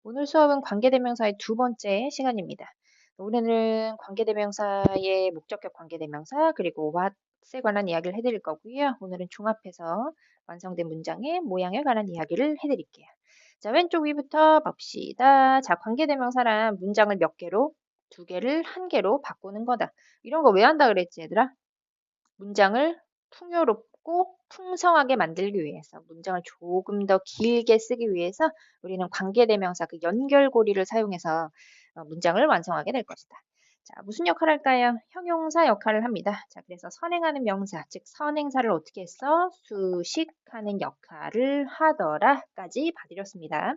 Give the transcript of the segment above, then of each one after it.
오늘 수업은 관계대명사의 두 번째 시간입니다. 오늘은 관계대명사의 목적격 관계대명사 그리고 what에 관한 이야기를 해드릴 거고요. 오늘은 종합해서 완성된 문장의 모양에 관한 이야기를 해드릴게요. 자, 왼쪽 위부터 봅시다. 자, 관계대명사란 문장을 몇 개로? 두 개를 한 개로 바꾸는 거다. 이런 거 왜 한다 그랬지, 얘들아? 문장을 풍요롭고 풍성하게 만들기 위해서, 문장을 조금 더 길게 쓰기 위해서 우리는 관계대명사 그 연결고리를 사용해서 문장을 완성하게 될 것이다. 자, 무슨 역할을 할까요? 형용사 역할을 합니다. 자, 그래서 선행하는 명사, 즉 선행사를 어떻게 했어? 수식하는 역할을 하더라까지 봐드렸습니다.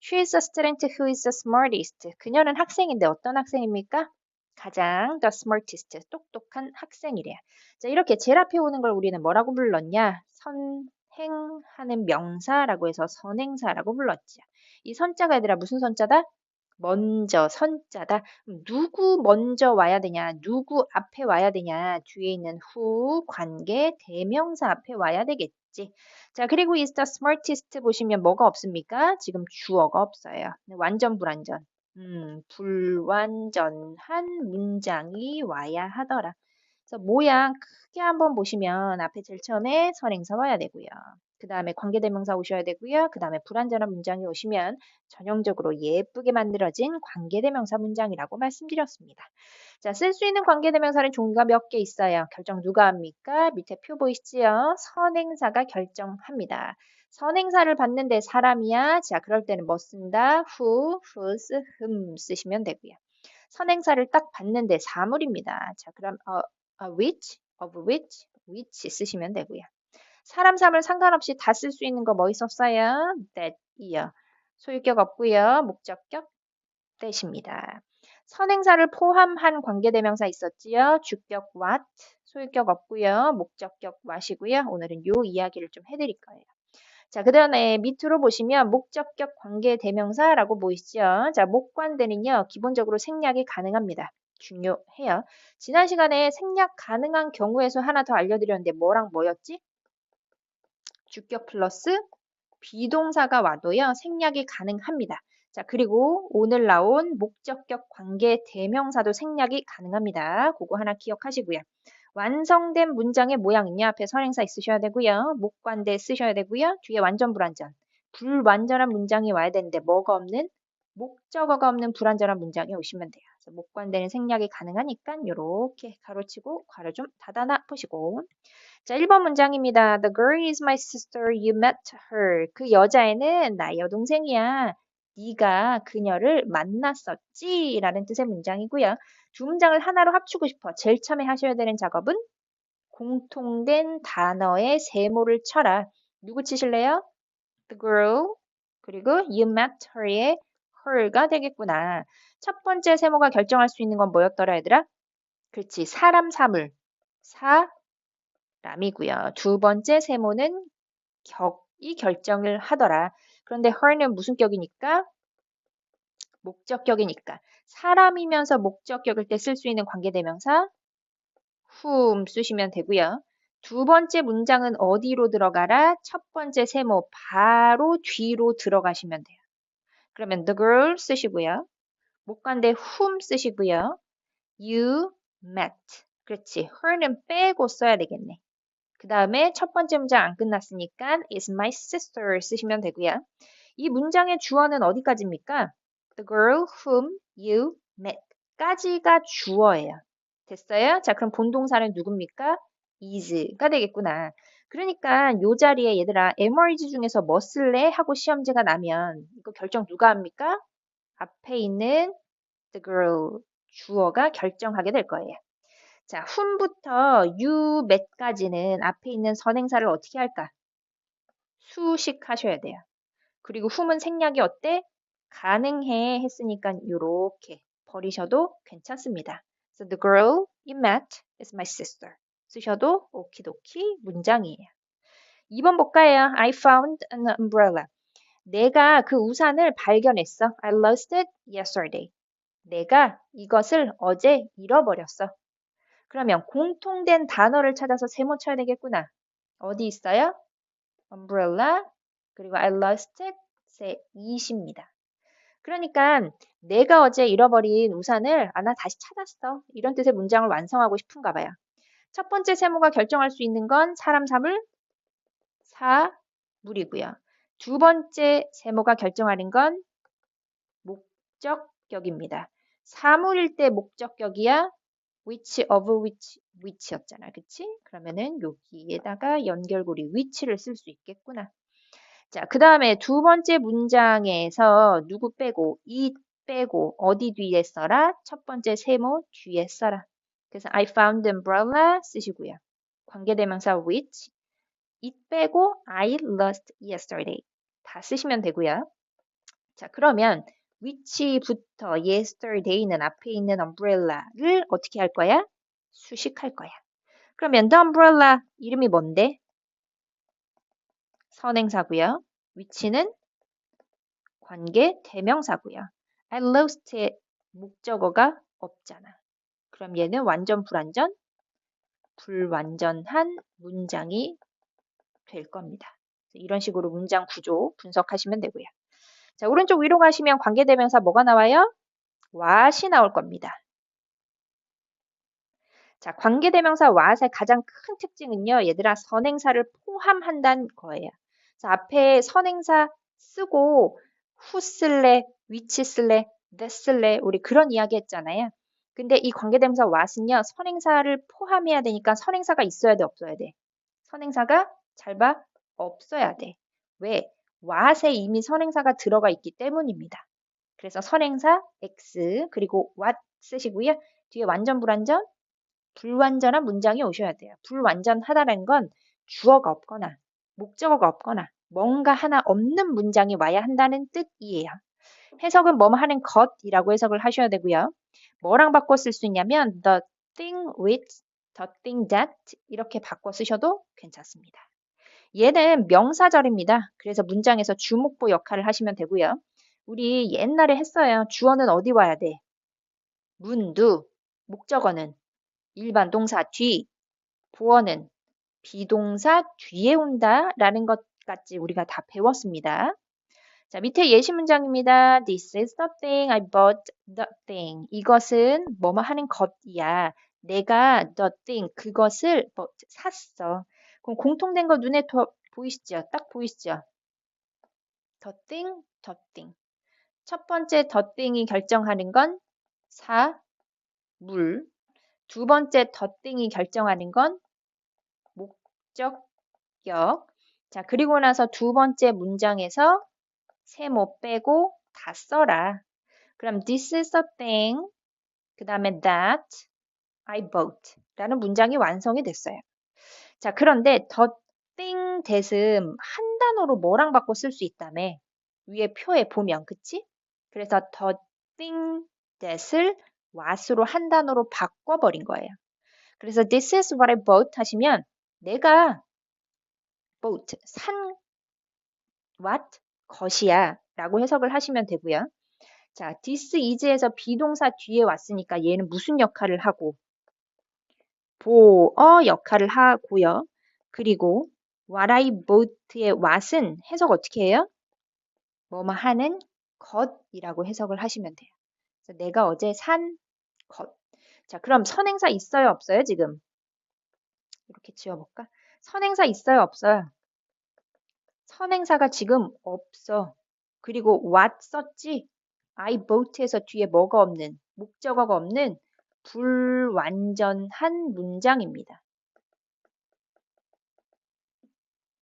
She is a student who is the smartest. 그녀는 학생인데 어떤 학생입니까? 가장 the smartest, 똑똑한 학생이래요. 자, 이렇게 제일 앞에 오는 걸 우리는 뭐라고 불렀냐? 선행하는 명사라고 해서 선행사라고 불렀지. 이 선자가 얘들아 무슨 선자다? 먼저 선자다. 누구 먼저 와야 되냐? 누구 앞에 와야 되냐? 뒤에 있는 후 관계 대명사 앞에 와야 되겠지. 자, 그리고 is the smartest 보시면 뭐가 없습니까? 지금 주어가 없어요. 완전 불완전. 불완전한 문장이 와야 하더라. 그래서 모양 크게 한번 보시면 앞에 제일 처음에 선행사 와야 되고요. 그 다음에 관계대명사 오셔야 되고요. 그 다음에 불완전한 문장이 오시면 전형적으로 예쁘게 만들어진 관계대명사 문장이라고 말씀드렸습니다. 자, 쓸 수 있는 관계대명사는 종류가 몇 개 있어요. 결정 누가 합니까? 밑에 표 보이시지요? 선행사가 결정합니다. 선행사를 받는데 사람이야. 자, 그럴 때는 뭐 쓴다? who, whose, whom 쓰시면 되고요. 선행사를 딱 받는데 사물입니다. 자, 그럼 which, of which 쓰시면 되고요. 사람, 사물 상관없이 다 쓸 수 있는 거 뭐 있었어요? that, 이요. 소유격 없고요. 목적격 that입니다. 선행사를 포함한 관계대명사 있었지요? 주격 what, 소유격 없고요. 목적격 what이고요. 오늘은 요 이야기를 좀 해드릴 거예요. 자, 그 다음에 밑으로 보시면 목적격 관계대명사라고 보이시죠? 자, 목관대는요, 기본적으로 생략이 가능합니다. 중요해요. 지난 시간에 생략 가능한 경우의 수 하나 더 알려드렸는데 뭐랑 뭐였지? 주격 플러스 비동사가 와도요, 생략이 가능합니다. 자, 그리고 오늘 나온 목적격 관계 대명사도 생략이 가능합니다. 그거 하나 기억하시고요. 완성된 문장의 모양은요, 앞에 선행사 있으셔야 되고요. 목관대 쓰셔야 되고요. 뒤에 완전 불완전. 불완전한 문장이 와야 되는데 뭐가 없는? 목적어가 없는 불완전한 문장이 오시면 돼요. 그래서 목관대는 생략이 가능하니까 이렇게 가로치고 괄호 좀 닫아놔 보시고. 자, 1번 문장입니다. The girl is my sister. You met her. 그 여자애는 나의 여동생이야. 네가 그녀를 만났었지? 라는 뜻의 문장이고요. 두 문장을 하나로 합치고 싶어. 제일 처음에 하셔야 되는 작업은 공통된 단어의 세모를 쳐라. 누구 치실래요? The girl. 그리고 you met her의 her가 되겠구나. 첫 번째 세모가 결정할 수 있는 건 뭐였더라, 얘들아? 그렇지. 사람, 사물. 사람이고요. 두 번째 세모는 격이 결정을 하더라. 그런데 her는 무슨 격이니까? 목적격이니까. 사람이면서 목적격일 때 쓸 수 있는 관계대명사 whom 쓰시면 되고요. 두 번째 문장은 어디로 들어가라? 첫 번째 세모 바로 뒤로 들어가시면 돼요. 그러면 the girl 쓰시고요. 목관대 whom 쓰시고요. You met. 그렇지. her는 빼고 써야 되겠네. 그 다음에 첫 번째 문장 안 끝났으니까 is my sister 쓰시면 되고요. 이 문장의 주어는 어디까지입니까? The girl whom you met 까지가 주어예요. 됐어요? 자, 그럼 본동사는 누굽니까? is가 되겠구나. 그러니까 요 자리에 얘들아 MRG 중에서 뭐 쓸래? 하고 시험지가 나면 이거 결정 누가 합니까? 앞에 있는 the girl 주어가 결정하게 될 거예요. 자, whom부터 you met까지는 앞에 있는 선행사를 어떻게 할까? 수식하셔야 돼요. 그리고 whom은 생략이 어때? 가능해 했으니까 요렇게 버리셔도 괜찮습니다. So the girl you met is my sister. 쓰셔도 오키도키 문장이에요. 2번 볼까요? I found an umbrella. 내가 그 우산을 발견했어. I lost it yesterday. 내가 이것을 어제 잃어버렸어. 그러면 공통된 단어를 찾아서 세모 쳐야 되겠구나. 어디 있어요? umbrella 그리고 I lost it 세 2입니다. 그러니까 내가 어제 잃어버린 우산을 나 다시 찾았어. 이런 뜻의 문장을 완성하고 싶은가 봐요. 첫 번째 세모가 결정할 수 있는 건 사람, 사물, 사물이고요. 두 번째 세모가 결정하는 건 목적격입니다. 사물일 때 목적격이야 which of which였잖아. 그치? 그러면은 여기에다가 연결고리 which를 쓸 수 있겠구나. 자, 그 다음에 두 번째 문장에서 누구 빼고 it 빼고 어디 뒤에 써라? 첫 번째 세모 뒤에 써라. 그래서 I found the umbrella 쓰시고요. 관계대명사 which it 빼고 I lost yesterday 다 쓰시면 되고요. 자, 그러면 which부터 yesterday는 앞에 있는 umbrella를 어떻게 할 거야? 수식할 거야. 그러면 the umbrella 이름이 뭔데? 선행사고요. which는 관계 대명사고요. I lost의 목적어가 없잖아. 그럼 얘는 완전 불완전? 불완전한 문장이 될 겁니다. 이런 식으로 문장 구조 분석하시면 되고요. 자, 오른쪽 위로 가시면 관계대명사 뭐가 나와요? what이 나올 겁니다. 자, 관계대명사 what의 가장 큰 특징은요. 얘들아 선행사를 포함한다는 거예요. 자, 앞에 선행사 쓰고 who 쓸래, which 쓸래, that 쓸래 우리 그런 이야기 했잖아요. 근데 이 관계대명사 what은요. 선행사를 포함해야 되니까 선행사가 있어야 돼, 없어야 돼? 선행사가 잘 봐, 없어야 돼. 왜? what에 이미 선행사가 들어가 있기 때문입니다. 그래서 선행사 X 그리고 what 쓰시고요. 뒤에 완전 불완전 불완전한 문장이 오셔야 돼요. 불완전하다는 건 주어가 없거나 목적어가 없거나 뭔가 하나 없는 문장이 와야 한다는 뜻이에요. 해석은 뭐뭐 하는 것이라고 해석을 하셔야 되고요. 뭐랑 바꿔 쓸 수 있냐면 the thing with, the thing that 이렇게 바꿔 쓰셔도 괜찮습니다. 얘는 명사절입니다. 그래서 문장에서 주목보 역할을 하시면 되고요. 우리 옛날에 했어요. 주어는 어디 와야 돼? 문두, 목적어는 일반 동사 뒤, 보어는 비동사 뒤에 온다라는 것까지 우리가 다 배웠습니다. 자, 밑에 예시 문장입니다. This is the thing I bought the thing. 이것은 뭐뭐 하는 것이야. 내가 the thing 그것을 샀어. 그럼 공통된 거 눈에 보이시죠? 딱 보이시죠? the thing, the thing. 첫 번째 the thing이 결정하는 건 사물. 두 번째 the thing이 결정하는 건 목적격. 자, 그리고 나서 두 번째 문장에서 세모 빼고 다 써라. 그럼 this is the thing, 그 다음에 that I bought 라는 문장이 완성이 됐어요. 자, 그런데 the thing that은 한 단어로 뭐랑 바꿔 쓸 수 있다며. 위에 표에 보면, 그치? 그래서 the thing that을 what으로 한 단어로 바꿔버린 거예요. 그래서 this is what I bought 하시면 내가 bought, 산 what? 것이야 라고 해석을 하시면 되고요. 자, this is에서 비동사 뒤에 왔으니까 얘는 무슨 역할을 하고 보어 역할을 하고요. 그리고 what I bought의 what은 해석 어떻게 해요? 뭐뭐 하는 것이라고 해석을 하시면 돼요. 그래서 내가 어제 산 것. 자, 그럼 선행사 있어요, 없어요, 지금? 이렇게 지워볼까? 선행사 있어요, 없어요? 선행사가 지금 없어. 그리고 what 썼지? I bought에서 뒤에 뭐가 없는, 목적어가 없는 불완전한 문장입니다.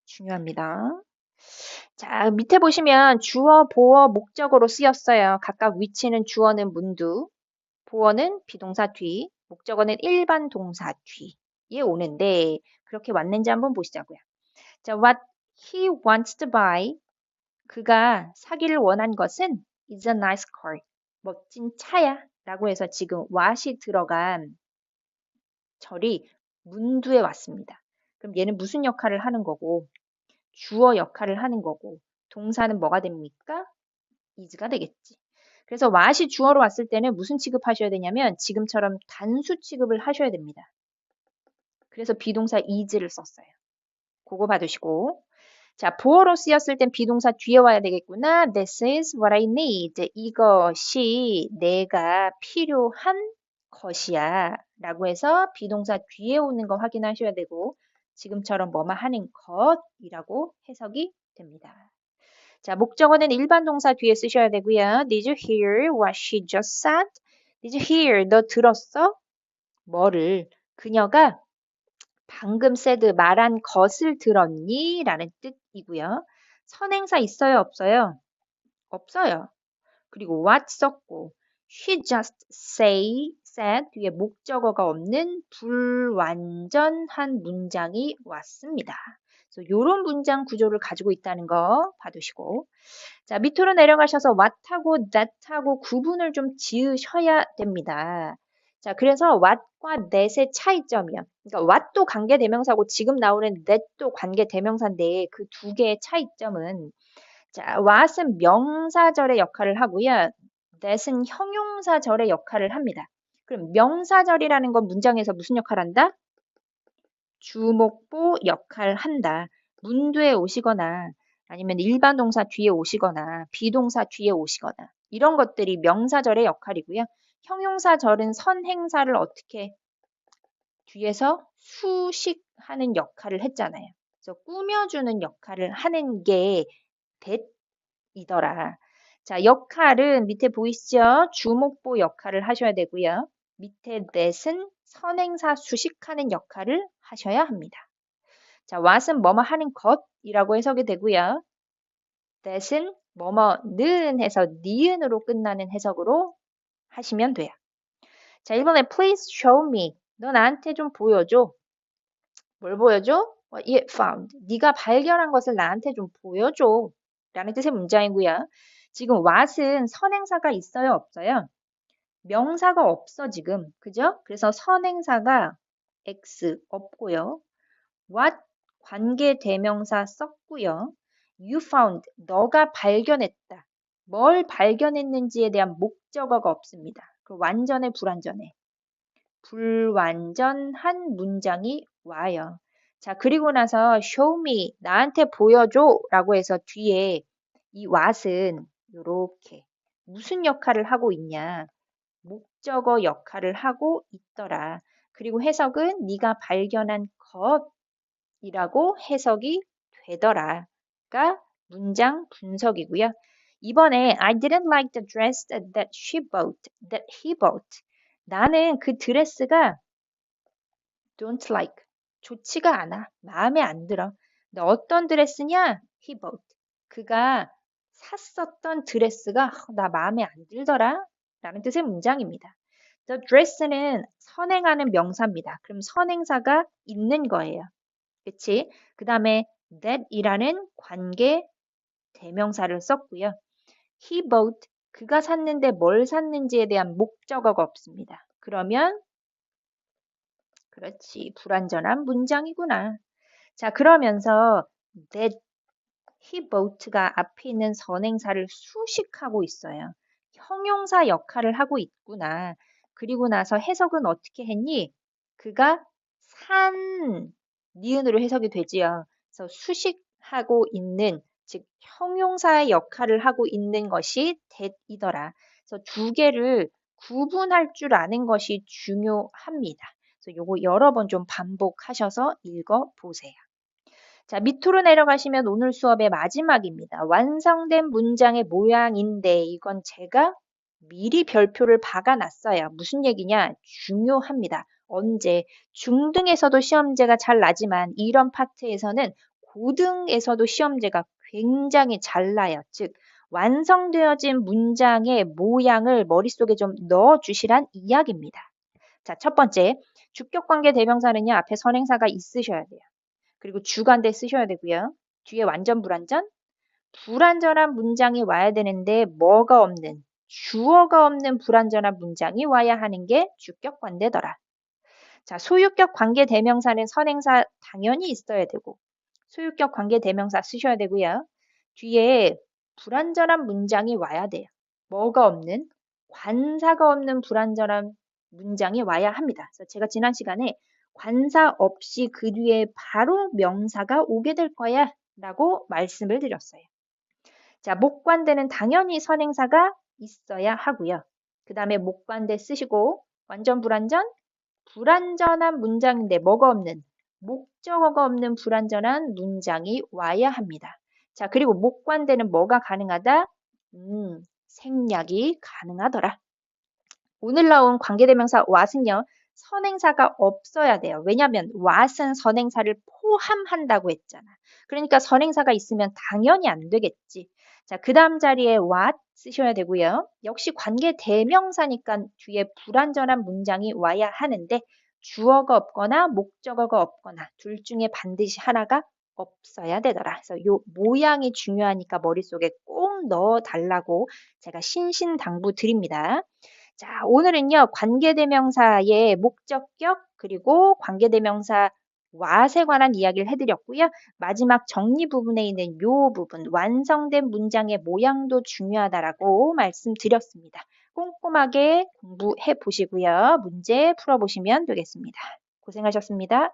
중요합니다. 자, 밑에 보시면 주어, 보어, 목적어로 쓰였어요. 각각 위치는 주어는 문두, 보어는 비동사 뒤, 목적어는 일반 동사 뒤에 오는데 그렇게 왔는지 한번 보시자고요. 자, what he wants to buy 그가 사기를 원한 것은 is a nice car. 멋진 차야. 라고 해서 지금 what이 들어간 절이 문두에 왔습니다. 그럼 얘는 무슨 역할을 하는 거고 주어 역할을 하는 거고 동사는 뭐가 됩니까? is가 되겠지. 그래서 what이 주어로 왔을 때는 무슨 취급하셔야 되냐면 지금처럼 단수 취급을 하셔야 됩니다. 그래서 비동사 is를 썼어요. 그거 봐두시고 자, 보어로 쓰였을 땐 비동사 뒤에 와야 되겠구나. This is what I need. 이것이 내가 필요한 것이야. 라고 해서 비동사 뒤에 오는 거 확인하셔야 되고 지금처럼 뭐뭐 하는 것이라고 해석이 됩니다. 자, 목적어는 일반 동사 뒤에 쓰셔야 되고요. Did you hear what she just said? Did you hear? 너 들었어? 뭐를? 그녀가 방금 said 말한 것을 들었니? 라는 뜻이고요. 선행사 있어요? 없어요? 없어요. 그리고 what 썼고 she just said 뒤에 목적어가 없는 불완전한 문장이 왔습니다. 그래서 이런 문장 구조를 가지고 있다는 거 봐두시고 자 밑으로 내려가셔서 what하고 that하고 구분을 좀 지으셔야 됩니다. 자 그래서 what과 that의 차이점이요. 그러니까 what도 관계대명사고 지금 나오는 that도 관계대명사인데 그 두 개의 차이점은 자, what은 명사절의 역할을 하고요. that은 형용사절의 역할을 합니다. 그럼 명사절이라는 건 문장에서 무슨 역할을 한다? 주목보 역할을 한다. 문두에 오시거나 아니면 일반 동사 뒤에 오시거나 비동사 뒤에 오시거나 이런 것들이 명사절의 역할이고요. 형용사절은 선행사를 어떻게 뒤에서 수식하는 역할을 했잖아요. 그래서 꾸며주는 역할을 하는 게 that이더라. 자, 역할은 밑에 보이시죠? 주목보 역할을 하셔야 되고요. 밑에 that은 선행사 수식하는 역할을 하셔야 합니다. 자, what은 뭐뭐 하는 것이라고 해석이 되고요. that은 뭐뭐는 해서 니은으로 끝나는 해석으로 하시면 돼요. 자, 이번에 please show me. 너 나한테 좀 보여줘. 뭘 보여줘? What you found. 네가 발견한 것을 나한테 좀 보여줘. 라는 뜻의 문장이고요. 지금 what은 선행사가 있어요, 없어요? 명사가 없어, 지금. 그죠? 그래서 선행사가 X 없고요. what 관계 대명사 썼고요. You found 너가 발견했다. 뭘 발견했는지에 대한 목적어가 없습니다. 그 완전해, 불완전해. 불완전한 문장이 와요. 자, 그리고 나서 show me, 나한테 보여줘 라고 해서 뒤에 이 what은 이렇게 무슨 역할을 하고 있냐. 목적어 역할을 하고 있더라. 그리고 해석은 네가 발견한 것이라고 해석이 되더라가 문장 분석이고요. 이번에 I didn't like the dress that he bought. 나는 그 드레스가 don't like. 좋지가 않아. 마음에 안 들어. 근데 어떤 드레스냐? He bought. 그가 샀었던 드레스가 나 마음에 안 들더라. 라는 뜻의 문장입니다. The dress는 선행하는 명사입니다. 그럼 선행사가 있는 거예요. 그치? 그 다음에 that이라는 관계 대명사를 썼고요. He bought. 그가 샀는데 뭘 샀는지에 대한 목적어가 없습니다. 그러면 그렇지. 불완전한 문장이구나. 자, 그러면서 that he bought가 앞에 있는 선행사를 수식하고 있어요. 형용사 역할을 하고 있구나. 그리고 나서 해석은 어떻게 했니? 그가 산 니은으로 해석이 되지요. 그래서 수식하고 있는 즉 형용사의 역할을 하고 있는 것이 that이더라. 그래서 두 개를 구분할 줄 아는 것이 중요합니다. 그래서 요거 여러 번 좀 반복하셔서 읽어보세요. 자, 밑으로 내려가시면 오늘 수업의 마지막입니다. 완성된 문장의 모양인데 이건 제가 미리 별표를 박아놨어요. 무슨 얘기냐? 중요합니다. 언제? 중등에서도 시험제가 잘 나지만 이런 파트에서는 고등에서도 시험제가 굉장히 잘 나요. 즉 완성되어진 문장의 모양을 머릿속에 좀 넣어주시란 이야기입니다. 자, 첫 번째, 주격관계 대명사는요. 앞에 선행사가 있으셔야 돼요. 그리고 주관대 쓰셔야 되고요. 뒤에 완전 불완전? 불완전한 문장이 와야 되는데 뭐가 없는, 주어가 없는 불완전한 문장이 와야 하는 게 주격관대더라. 자, 소유격 관계 대명사는 선행사 당연히 있어야 되고 소유격 관계 대명사 쓰셔야 되고요. 뒤에 불완전한 문장이 와야 돼요. 뭐가 없는, 관사가 없는 불완전한 문장이 와야 합니다. 그래서 제가 지난 시간에 관사 없이 그 뒤에 바로 명사가 오게 될 거야 라고 말씀을 드렸어요. 자, 목관대는 당연히 선행사가 있어야 하고요. 그 다음에 목관대 쓰시고 완전 불완전? 불완전한 문장인데 뭐가 없는? 목적어가 없는 불완전한 문장이 와야 합니다. 자, 그리고 목관대는 뭐가 가능하다? 생략이 가능하더라. 오늘 나온 관계대명사 what은요. 선행사가 없어야 돼요. 왜냐하면 what은 선행사를 포함한다고 했잖아. 그러니까 선행사가 있으면 당연히 안 되겠지. 자, 그 다음 자리에 what 쓰셔야 되고요. 역시 관계대명사니까 뒤에 불완전한 문장이 와야 하는데 주어가 없거나 목적어가 없거나 둘 중에 반드시 하나가 없어야 되더라. 그래서 요 모양이 중요하니까 머릿속에 꼭 넣어 달라고 제가 신신당부 드립니다. 자, 오늘은요, 관계대명사의 목적격, 그리고 관계대명사 what에 관한 이야기를 해드렸고요. 마지막 정리 부분에 있는 요 부분, 완성된 문장의 모양도 중요하다라고 말씀드렸습니다. 꼼꼼하게 공부해 보시고요. 문제 풀어보시면 되겠습니다. 고생하셨습니다.